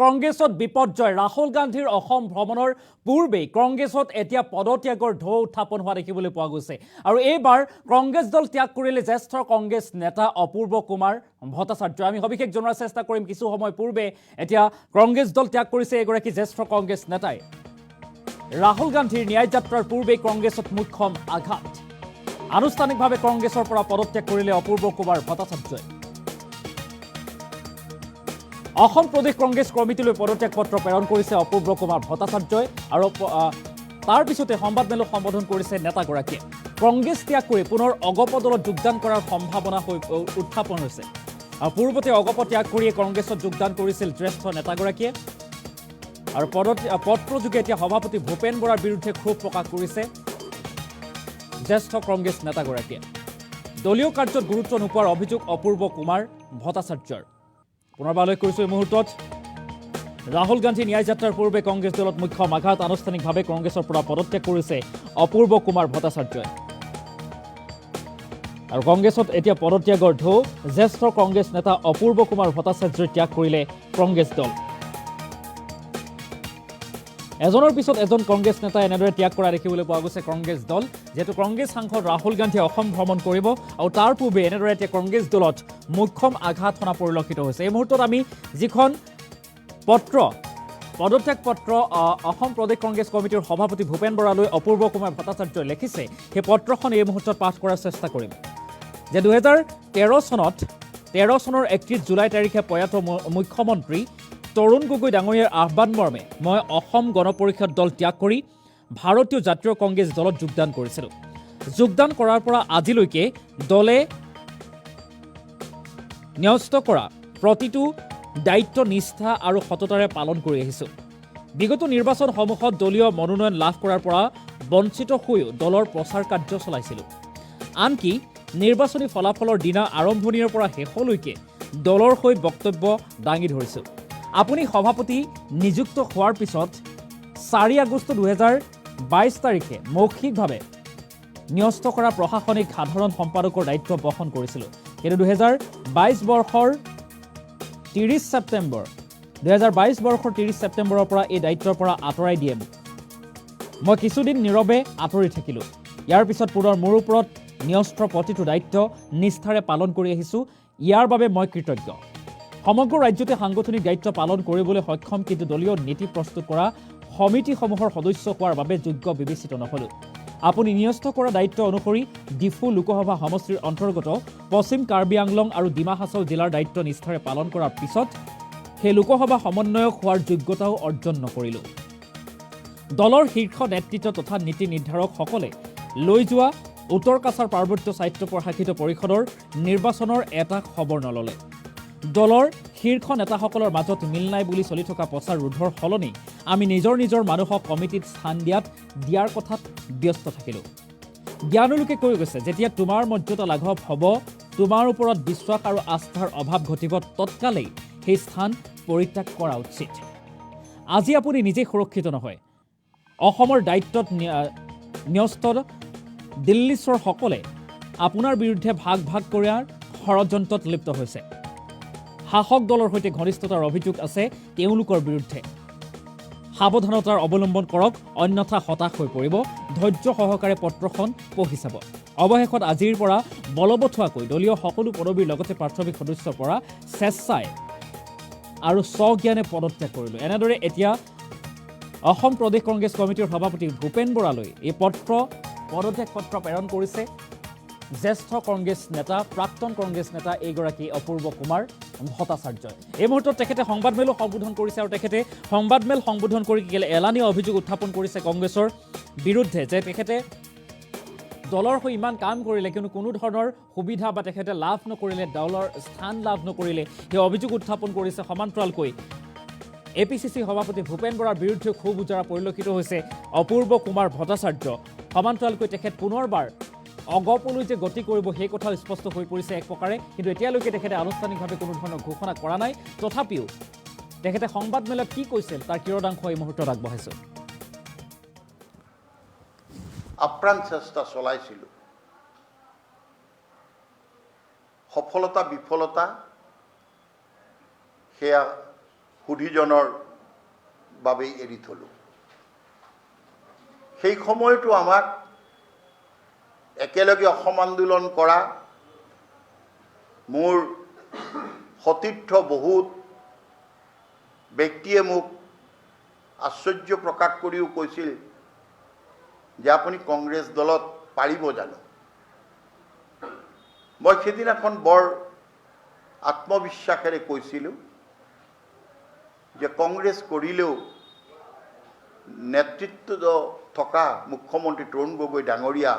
কংগ্ৰেছত বিপৰ্যয় ৰাহুল গান্ধীৰ অসম ভ্ৰমণৰ পূৰ্বে কংগ্ৰেছত এতিয়া পদত্যাগৰ ঢৌ উত্থাপন হোৱা দেখিবলৈ পোৱা গৈছে আৰু এইবাৰ কংগ্ৰেছ দল ত্যাগ কৰিলে জ্যেষ্ঠ কংগ্ৰেছ নেতা অপূৰ্ব কুমাৰ ভট্টাচাৰ্য আমি সবিশেষ জনাৰ চেষ্টা কৰিম কিছু সময় পূৰ্বে এতিয়া কংগ্ৰেছ দল ত্যাগ কৰিছে এগৰাকী জ্যেষ্ঠ কংগ্ৰেছ নেতাই ৰাহুল গান্ধীৰ ন্যায় যাত্ৰাৰ পূৰ্বে কংগ্ৰেছত মুখ্যম আঘাত আনুষ্ঠানিকভাৱে কংগ্ৰেছৰ পৰা পদত্যাগ কৰিলে অপূৰ্ব কুমাৰ ভট্টাচাৰ্যই অসম প্ৰদেশ কংগ্ৰেছ কমিটিলৈ পদত্যাগ পত্ৰ প্ৰেৰণ কৰিছে অপূৰ্ব কুমাৰ ভট্টাচাৰ্যই আৰু তাৰ পিছতে সংবাদমেলক সম্বোধন কৰিছে নেতাগৰাকীয়ে কংগ্ৰেছ ত্যাগ কৰি পুনৰ অগপ দলত যোগদান কৰাৰ সম্ভাৱনা উত্থাপন হৈছে আৰু পূৰ্বতে অগপ ত্যাগ কৰিয়ে কংগ্ৰেছত যোগদান কৰিছিল জ্যেষ্ঠ নেতাগৰাকীয়ে আৰু পত্ৰযোগে এতিয়া সভাপতি ভূপেন বৰাৰ বিৰুদ্ধে ক্ষোভ প্ৰকাশ কৰিছে জ্যেষ্ঠ কংগ্ৰেছ নেতাগৰাকীয়ে দলীয় কাৰ্যত গুৰুত্ব নোপোৱাৰ অভিযোগ অপূৰ্ব কুমাৰ ভট্টাচাৰ্যৰ পুনৰবাৰলৈ কৈছো এই মুহূৰ্তত ৰাহুল গান্ধী ন্যায় যাত্ৰাৰ পূৰ্বে কংগ্ৰেছ দলত মুখ্যম আঘাত আনুষ্ঠানিকভাৱে কংগ্ৰেছৰ পৰা পদত্যাগ কৰিছে অপূৰ্ব কুমাৰ ভট্টাচাৰ্যই আৰু কংগ্ৰেছত এতিয়া পদত্যাগৰ ঢৌ জ্যেষ্ঠ কংগ্ৰেছ নেতা অপূৰ্ব কুমাৰ ভট্টাচাৰ্যই ত্যাগ কৰিলে কংগ্ৰেছ দল এজনৰ পিছত এজন কংগ্ৰেছ নেতা এনেদৰে ত্যাগ কৰা দেখিবলৈ পোৱা গৈছে কংগ্ৰেছ দল যেহেতু কংগ্ৰেছ সাংসদ ৰাহুল গান্ধীয়ে অসম ভ্ৰমণ কৰিব আৰু তাৰ পূৰ্বে এনেদৰে এতিয়া কংগ্ৰেছ দলত মুখ্যম আঘাত সনা পৰিলক্ষিত হৈছে এই মুহূৰ্তত আমি যিখন পদত্যাগ পত্ৰ অসম প্ৰদেশ কংগ্ৰেছ কমিটিৰ সভাপতি ভূপেন বৰালৈ অপূৰ্ব কুমাৰ ভট্টাচাৰ্যই লিখিছে সেই পত্ৰখন এই মুহূৰ্তত পাঠ কৰাৰ চেষ্টা কৰিম যে 2013 চনৰ 31 জুলাই তাৰিখে প্ৰয়াত মুখ্যমন্ত্ৰী তৰুণ গগৈ ডাঙৰীয়াৰ আহ্বান মৰ্মে মই অসম গণ পৰিষদ দল ত্যাগ কৰি ভাৰতীয় জাতীয় কংগ্ৰেছ দলত যোগদান কৰিছিলোঁ যোগদান কৰাৰ পৰা আজিলৈকে দলে ন্যস্ত কৰা প্ৰতিটো দায়িত্ব নিষ্ঠা আৰু সততাৰে পালন কৰি আহিছোঁ বিগত নিৰ্বাচনসমূহত দলীয় মনোনয়ন লাভ কৰাৰ পৰা বঞ্চিত হৈও দলৰ প্ৰচাৰ কাৰ্য চলাইছিলোঁ আনকি নিৰ্বাচনী ফলাফলৰ দিনা আৰম্ভণিৰ পৰা শেষলৈকে দলৰ হৈ বক্তব্য দাঙি ধৰিছোঁ আপুনি সভাপতি নিযুক্ত হোৱাৰ পিছত 4 আগষ্ট 2022 তাৰিখে মৌখিকভাৱে ন্যস্ত কৰা প্ৰশাসনিক সাধাৰণ সম্পাদকৰ দায়িত্ব বহন কৰিছিলোঁ কিন্তু 2022 বৰ্ষৰ 30 ছেপ্টেম্বৰৰ পৰা এই দায়িত্বৰ পৰা আঁতৰাই দিয়ে মই কিছুদিন নীৰৱে আঁতৰি থাকিলোঁ ইয়াৰ পিছত পুনৰ মোৰ ওপৰত ন্যস্ত প্ৰতিটো দায়িত্ব নিষ্ঠাৰে পালন কৰি আহিছোঁ ইয়াৰ বাবে মই কৃতজ্ঞ সমগ্ৰ ৰাজ্যতে সাংগঠনিক দায়িত্ব পালন কৰিবলৈ সক্ষম কিন্তু দলীয় নীতি প্ৰস্তুত কৰা সমিতিসমূহৰ সদস্য হোৱাৰ বাবে যোগ্য বিবেচিত নহ'লোঁ আপুনি ন্যস্ত কৰা দায়িত্ব অনুসৰি ডিফু লোকসভা সমষ্টিৰ অন্তৰ্গত পশ্চিম কাৰ্বি আংলং আৰু ডিমা হাছাও জিলাৰ দায়িত্ব নিষ্ঠাৰে পালন কৰাৰ পিছত সেই লোকসভা সমন্বয়ক হোৱাৰ যোগ্যতাও অৰ্জন নকৰিলোঁ দলৰ শীৰ্ষ নেতৃত্ব তথা নীতি নিৰ্ধাৰকসকলে লৈ যোৱা উত্তৰ কাছাৰ পাৰ্বত্য স্বায়ত্তশাসিত শাসিত পৰিষদৰ নিৰ্বাচনৰ এটা খবৰ নললে দলৰ শীৰ্ষ নেতাসকলৰ মাজত মিল নাই বুলি চলি থকা প্ৰচাৰ ৰোধৰ সলনি আমি নিজৰ মানুহক কমিটিত স্থান দিয়াৰ কথাত ব্যস্ত থাকিলোঁ জ্ঞানলোকে কৈ গৈছে যেতিয়া তোমাৰ মৰ্যাদা লাঘৱ হ'ব তোমাৰ ওপৰত বিশ্বাস আৰু আস্থাৰ অভাৱ ঘটিব তৎকালেই সেই স্থান পৰিত্যাগ কৰা উচিত আজি আপুনি নিজে সুৰক্ষিত নহয় অসমৰ দায়িত্বত ন্যস্ত দিল্লীশ্বৰসকলে আপোনাৰ বিৰুদ্ধে ভাগ কৰাৰ ষড়যন্ত্ৰত লিপ্ত হৈছে শাসক দলৰ সৈতে ঘনিষ্ঠতাৰ অভিযোগ আছে তেওঁলোকৰ বিৰুদ্ধে সাৱধানতাৰ অৱলম্বন কৰক অন্যথা হতাশ হৈ পৰিব ধৈৰ্য সহকাৰে পত্ৰখন পঢ়ি চাব অৱশেষত আজিৰ পৰা বলবৎ হোৱাকৈ দলীয় সকলো পদবীৰ লগতে প্ৰাথমিক সদস্যৰ পৰা স্বেচ্ছাই আৰু স্বজ্ঞানে পদত্যাগ কৰিলোঁ এনেদৰে এতিয়া অসম প্ৰদেশ কংগ্ৰেছ কমিটিৰ সভাপতি ভূপেন বৰালৈ এই পদত্যাগ পত্ৰ প্ৰেৰণ কৰিছে জ্যেষ্ঠ কংগ্ৰেছ নেতা প্ৰাক্তন কংগ্ৰেছ নেতা এইগৰাকী অপূৰ্ব কুমাৰ ভট্টাচাৰ্যই এই মুহূৰ্তত তেখেতে সংবাদমেলো সম্বোধন কৰিছে আৰু তেখেতে সংবাদমেল সম্বোধন কৰি এলানি অভিযোগ উত্থাপন কৰিছে কংগ্ৰেছৰ বিৰুদ্ধে যে তেখেতে দলৰ হৈ ইমান কাম কৰিলে কিন্তু কোনো ধৰণৰ সুবিধা বা তেখেতে লাভ নকৰিলে দলৰ স্থান লাভ নকৰিলে সেই অভিযোগ উত্থাপন কৰিছে সমান্তৰালকৈ এপিচিচি সভাপতি ভূপেন বৰাৰ বিৰুদ্ধে ক্ষোভ উজৰা পৰিলক্ষিত হৈছে অপূৰ্ব কুমাৰ ভট্টাচাৰ্য সমান্তৰালকৈ তেখেত পুনৰবাৰ অগপলৈ যে গতি কৰিব সেই কথা স্পষ্ট হৈ পৰিছে এক প্ৰকাৰে কিন্তু এতিয়ালৈকে তেখেতে আনুষ্ঠানিকভাৱে কোনো ধৰণৰ ঘোষণা কৰা নাই তথাপিও তেখেতে সংবাদমেলত কি কৈছিল তাৰ কিৰদাংশ এই মুহূৰ্তত আগবঢ়াইছোঁ আপ্ৰাণ চেষ্টা চলাইছিলোঁ সফলতা বিফলতা সেয়া সুধীজনৰ বাবেই এৰি থলোঁ। সেই সময়তো আমাক একেলগে অসম আন্দোলন কৰা মোৰ সতীৰ্থ বহুত ব্যক্তিয়ে মোক আশ্চৰ্য প্ৰকাশ কৰিও কৈছিল যে আপুনি কংগ্ৰেছ দলত পাৰিব জানো। মই সেইদিনাখন বৰ আত্মবিশ্বাসেৰে কৈছিলোঁ যে কংগ্ৰেছ কৰিলেও নেতৃত্ব থকা মুখ্যমন্ত্ৰী তৰুণ গগৈ ডাঙৰীয়া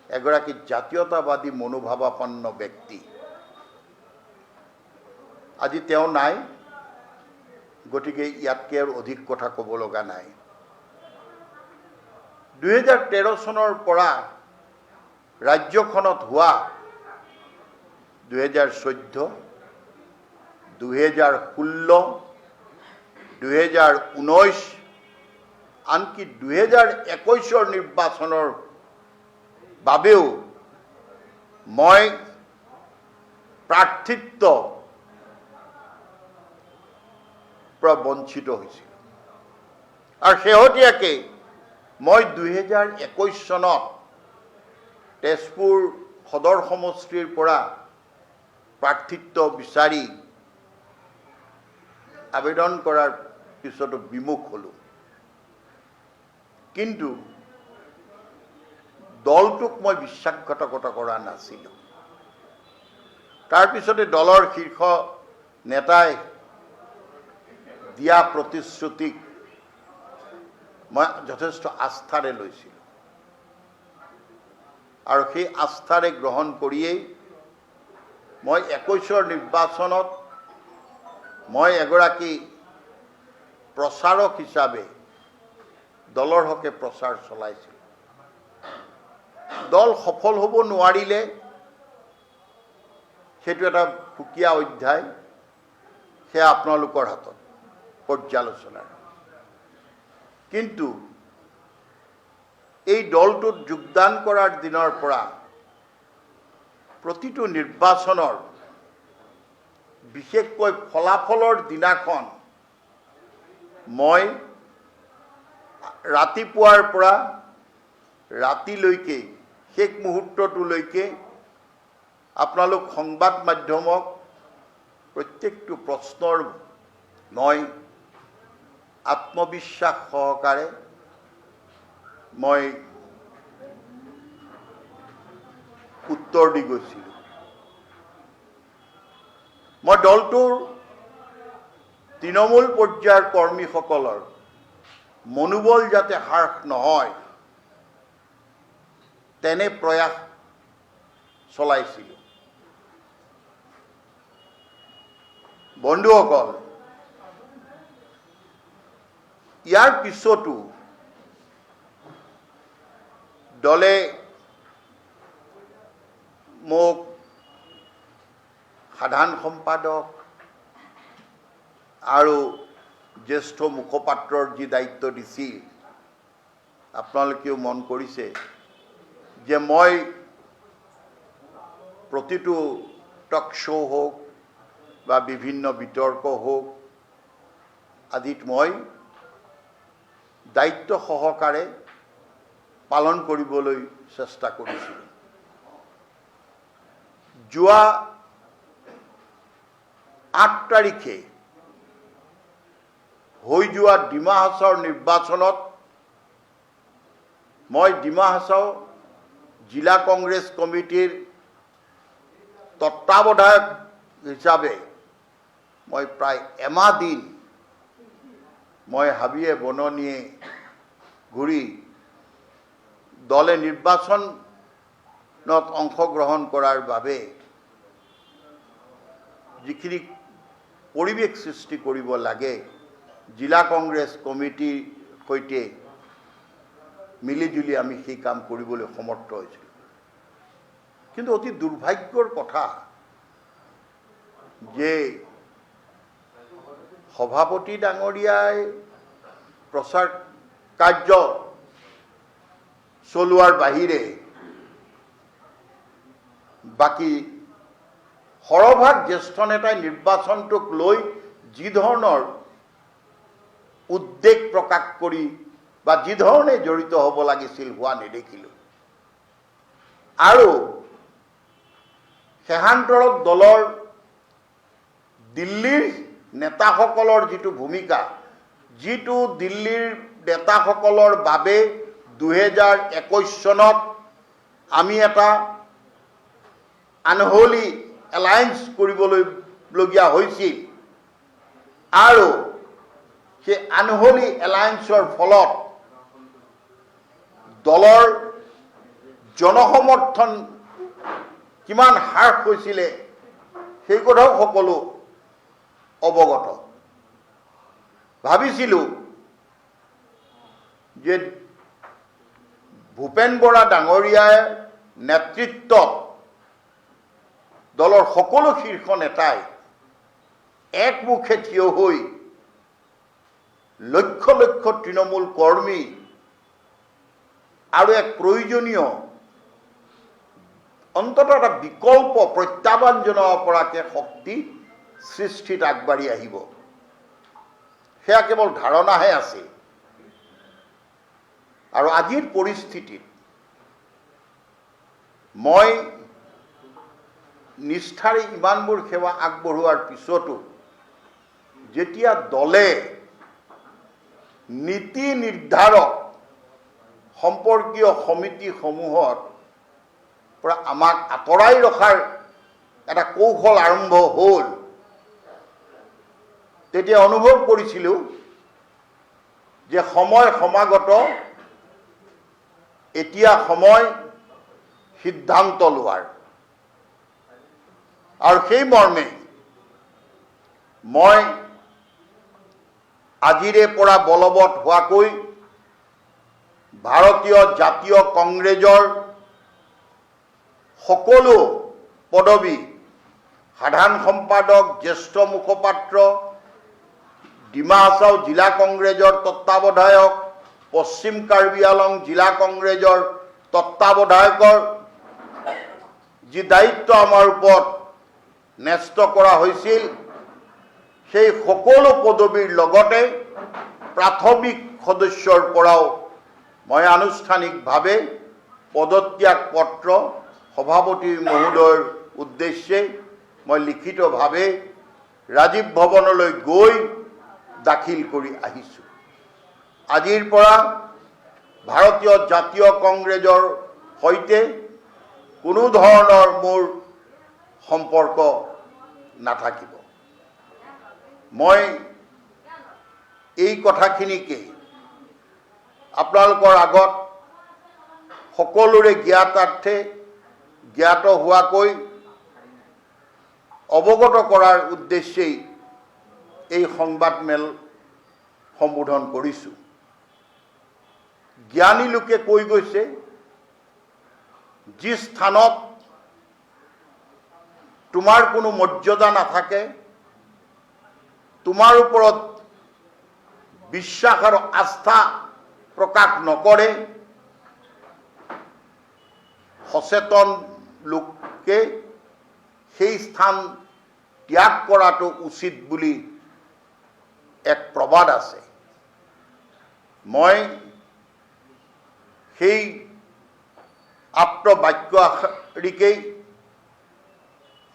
এগৰাকী জাতীয়তাবাদী মনোভাৱাপন্ন ব্যক্তি। আজি তেওঁ নাই, গতিকে ইয়াতকৈ আৰু অধিক কথা ক'ব লগা নাই। 2013 চনৰ পৰা ৰাজ্যখনত হোৱা 2014, 2016, 2019 আনকি 2021 নিৰ্বাচনৰ বাবেও মই প্ৰাৰ্থিত্ব পৰা বঞ্চিত হৈছিল। আৰু শেহতীয়াকৈ মই 2021 চনত তেজপুৰ সদৰ সমষ্টিৰ পৰা প্ৰাৰ্থিত্ব বিচাৰি আবেদন কৰাৰ পিছতো বিমুখ হ'লোঁ। কিন্তু দলটোক মই বিশ্বাসঘাতকতা কৰা নাছিলোঁ। তাৰপিছতে দলৰ শীৰ্ষ নেতাই দিয়া প্ৰতিশ্ৰুতিক মই যথেষ্ট আস্থাৰে লৈছিলোঁ আৰু সেই আস্থাৰে গ্ৰহণ কৰিয়েই মই 21 নিৰ্বাচনত মই এগৰাকী প্ৰচাৰক হিচাপে দলৰ হকে প্ৰচাৰ চলাইছিলোঁ। দল সফল হ'ব নোৱাৰিলে সেইটো এটা সুকীয়া অধ্যায়, সেয়া আপোনালোকৰ হাতত পৰ্যালোচনাৰ। কিন্তু এই দলটোত যোগদান কৰাৰ দিনৰ পৰা প্ৰতিটো নিৰ্বাচনৰ বিশেষকৈ ফলাফলৰ দিনাখন মই ৰাতিপুৱাৰ পৰা ৰাতিলৈকে শেষ মুহূৰ্তটোলৈকে আপোনালোক সংবাদ মাধ্যমক প্ৰত্যেকটো প্ৰশ্নৰ মই আত্মবিশ্বাস সহকাৰে মই উত্তৰ দি গৈছিলোঁ। মই দলটোৰ তৃণমূল পৰ্যায়ৰ কৰ্মীসকলৰ মনোবল যাতে হ্ৰাস নহয় তেনে প্ৰয়াস চলাইছিলোঁ। বন্ধুসকল, ইয়াৰ পিছতো দলে মোক সাধাৰণ সম্পাদক আৰু জ্যেষ্ঠ মুখপাত্ৰৰ যি দায়িত্ব দিছিল, আপোনালোকেও মন কৰিছে যে মই প্ৰতিটো টক শ্ব' হওক বা বিভিন্ন বিতৰ্ক হওক আদিত মই দায়িত্ব সহকাৰে পালন কৰিবলৈ চেষ্টা কৰিছিলোঁ। যোৱা 8 তাৰিখে হৈ যোৱা ডিমা হাছাওৰ নিৰ্বাচনত মই ডিমা হাছাও জিলা কংগ্ৰেছ কমিটিৰ তত্ত্বাৱধায়ক হিচাপে মই প্ৰায় এমাহ দিন মই হাবিয়ে বননিয়ে ঘূৰি দলে নিৰ্বাচনত অংশগ্ৰহণ কৰাৰ বাবে যিখিনি পৰিৱেশ সৃষ্টি কৰিব লাগে জিলা কংগ্ৰেছ কমিটিৰ সৈতে মিলিজুলি আমি সেই কাম কৰিবলৈ সমৰ্থ হৈছিলোঁ। কিন্তু অতি দুৰ্ভাগ্যৰ কথা যে সভাপতি ডাঙৰীয়াই প্ৰচাৰ কাৰ্য চলোৱাৰ বাহিৰে বাকী সৰহভাগ জ্যেষ্ঠ নেতাই নিৰ্বাচনটোক লৈ যি ধৰণৰ উদ্বেগ প্ৰকাশ কৰি বা যি ধৰণে জড়িত হ'ব লাগিছিল হোৱা নেদেখিলোঁ। আৰু শেষান্তৰত দলৰ দিল্লীৰ নেতাসকলৰ যিটো ভূমিকা, যিটো দিল্লীৰ নেতাসকলৰ বাবে 2021 চনত আমি এটা আনহলি এলায়েন্স কৰিবলগীয়া হৈছিল আৰু সেই আনহলি এলায়েন্সৰ ফলত দলৰ জনসমৰ্থন কিমান হ্ৰাস হৈছিলে সেই কথাও সকলো অৱগত। ভাবিছিলোঁ যে ভূপেন বৰা ডাঙৰীয়াৰ নেতৃত্বত দলৰ সকলো শীৰ্ষ নেতাই একমুখে থিয় হৈ লক্ষ লক্ষ তৃণমূল কৰ্মী আৰু এক প্ৰয়োজনীয় অন্ততঃ এটা বিকল্প প্ৰত্যাহ্বান জনাব পৰাকৈ শক্তি সৃষ্টিত আগবাঢ়ি আহিব। সেয়া কেৱল ধাৰণাহে আছে। আৰু আজিৰ পৰিস্থিতিত মই নিষ্ঠাৰে ইমানবোৰ সেৱা আগবঢ়োৱাৰ পিছতো যেতিয়া দলে নীতি নিৰ্ধাৰক সম্পৰ্কীয় সমিতিসমূহৰ পৰা আমাক আঁতৰাই ৰখাৰ এটা কৌশল আৰম্ভ হ'ল, তেতিয়া অনুভৱ কৰিছিলোঁ যে সময় সমাগত, এতিয়া সময় সিদ্ধান্ত লোৱাৰ। আৰু সেই মৰ্মে মই আজিৰে পৰা বলবৎ হোৱাকৈ ভাৰতীয় জাতীয় কংগ্ৰেছৰ সকলো পদবী, সাধাৰণ সম্পাদক, জ্যেষ্ঠ মুখপাত্ৰ, ডিমা হাছাও জিলা কংগ্ৰেছৰ তত্ত্বাৱধায়ক, পশ্চিম কাৰ্বি আলং জিলা কংগ্ৰেছৰ তত্ত্বাৱধায়কৰ যি দায়িত্ব আমাৰ ওপৰত ন্যস্ত কৰা হৈছিল, সেই সকলো পদবীৰ লগতে প্ৰাথমিক সদস্যৰ পৰাও মই আনুষ্ঠানিকভাৱে পদত্যাগ পত্ৰ সভাপতি মহোদয়ৰ উদ্দেশ্যে মই লিখিতভাৱে ৰাজীৱ ভৱনলৈ গৈ দাখিল কৰি আহিছোঁ। আজিৰ পৰা ভাৰতীয় জাতীয় কংগ্ৰেছৰ সৈতে কোনো ধৰণৰ মোৰ সম্পৰ্ক নাথাকিব। মই এই কথাখিনিকে আপোনালোকৰ আগত সকলোৰে জ্ঞাতাৰ্থে জ্ঞাত হোৱাকৈ অৱগত কৰাৰ উদ্দেশ্যেই এই সংবাদমেল সম্বোধন কৰিছোঁ। জ্ঞানী লোকে কৈ গৈছে, যি স্থানত তোমাৰ কোনো মৰ্যাদা নাথাকে, তোমাৰ ওপৰত বিশ্বাস আৰু আস্থা প্ৰকাশ নকৰে, সচেতন লোকে সেই স্থান ত্যাগ কৰাটো উচিত বুলি এক প্ৰবাদ আছে। মই সেই আপ্ত বাক্যশাৰীকেই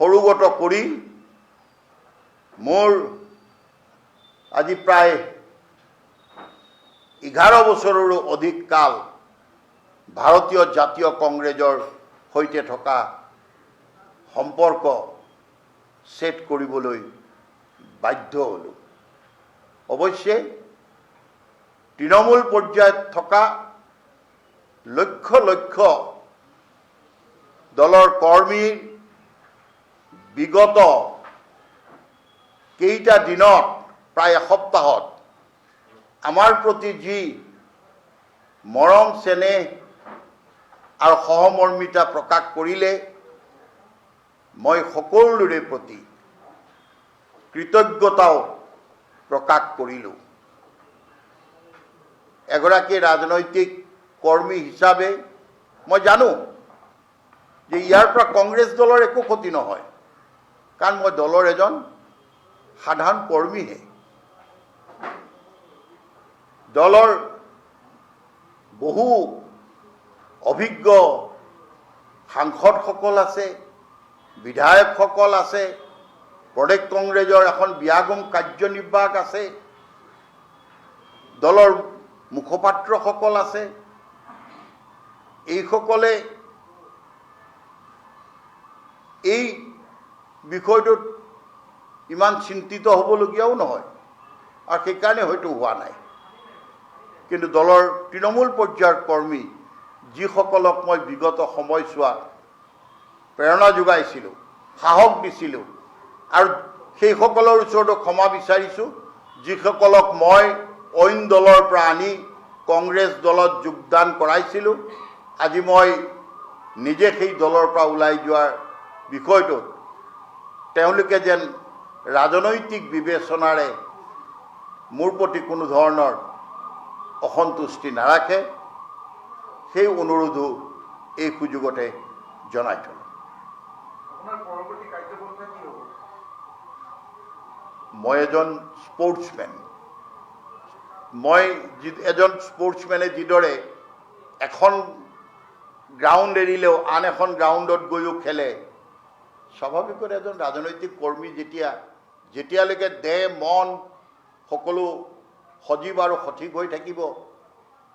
সৰুগত কৰি মোৰ আজি প্ৰায় 11 বছৰৰো অধিক কাল ভাৰতীয় জাতীয় কংগ্ৰেছৰ সৈতে থকা সম্পৰ্ক ছেট কৰিবলৈ বাধ্য হ'লোঁ। অৱশ্যে তৃণমূল পৰ্যায়ত থকা লক্ষ লক্ষ দলৰ কৰ্মীৰ বিগত কেইটা দিনত, প্ৰায় এসপ্তাহত আমাৰ প্ৰতি যি মৰম চেনেহ আৰু সহমৰ্মিতা প্ৰকাশ কৰিলে, মই সকলোৰে প্ৰতি কৃতজ্ঞতাও প্ৰকাশ কৰিলোঁ। এগৰাকী ৰাজনৈতিক কৰ্মী হিচাপে মই জানো যে ইয়াৰ পৰা কংগ্ৰেছ দলৰ একো ক্ষতি নহয়, কাৰণ মই দলৰ এজন সাধাৰণ কৰ্মীহে। দলৰ বহু অভিজ্ঞ সাংসদসকল আছে, বিধায়কসকল আছে, প্ৰদেশ কংগ্ৰেছৰ এখন বিয়াগম কাৰ্যনিৰ্বাহক আছে, দলৰ মুখপাত্ৰসকল আছে। এইসকলে এই বিষয়টোত ইমান চিন্তিত হ'বলগীয়াও নহয়, আৰু সেইকাৰণে হয়তো হোৱা নাই। কিন্তু দলৰ তৃণমূল পৰ্যায়ৰ কৰ্মী যিসকলক মই বিগত সময়ছোৱাত প্ৰেৰণা যোগাইছিলোঁ, সাহস দিছিলোঁ, আৰু সেইসকলৰ ওচৰতো ক্ষমা বিচাৰিছোঁ, যিসকলক মই অইন দলৰ পৰা আনি কংগ্ৰেছ দলত যোগদান কৰাইছিলোঁ। আজি মই নিজে সেই দলৰ পৰা ওলাই যোৱাৰ বিষয়টোত তেওঁলোকে যেন ৰাজনৈতিক বিবেচনাৰে মোৰ প্ৰতি কোনো ধৰণৰ অসন্তুষ্টি নাৰাখে, সেই অনুৰোধো এই সুযোগতে জনাই থলোঁ। মই এজন স্পৰ্টছমেন। মই এজন স্পৰ্টছমেনে যিদৰে এখন গ্ৰাউণ্ড এৰিলেও আন এখন গ্ৰাউণ্ডত গৈও খেলে, স্বাভাৱিকতে এজন ৰাজনৈতিক কৰ্মী যেতিয়ালৈকে দেহ মন সকলো সজীৱ আৰু সঠিক হৈ থাকিব,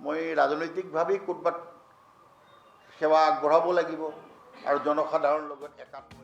মই ৰাজনৈতিকভাৱেই ক'ৰবাত সেৱা আগবঢ়াব লাগিব আৰু জনসাধাৰণৰ লগত একাত্ম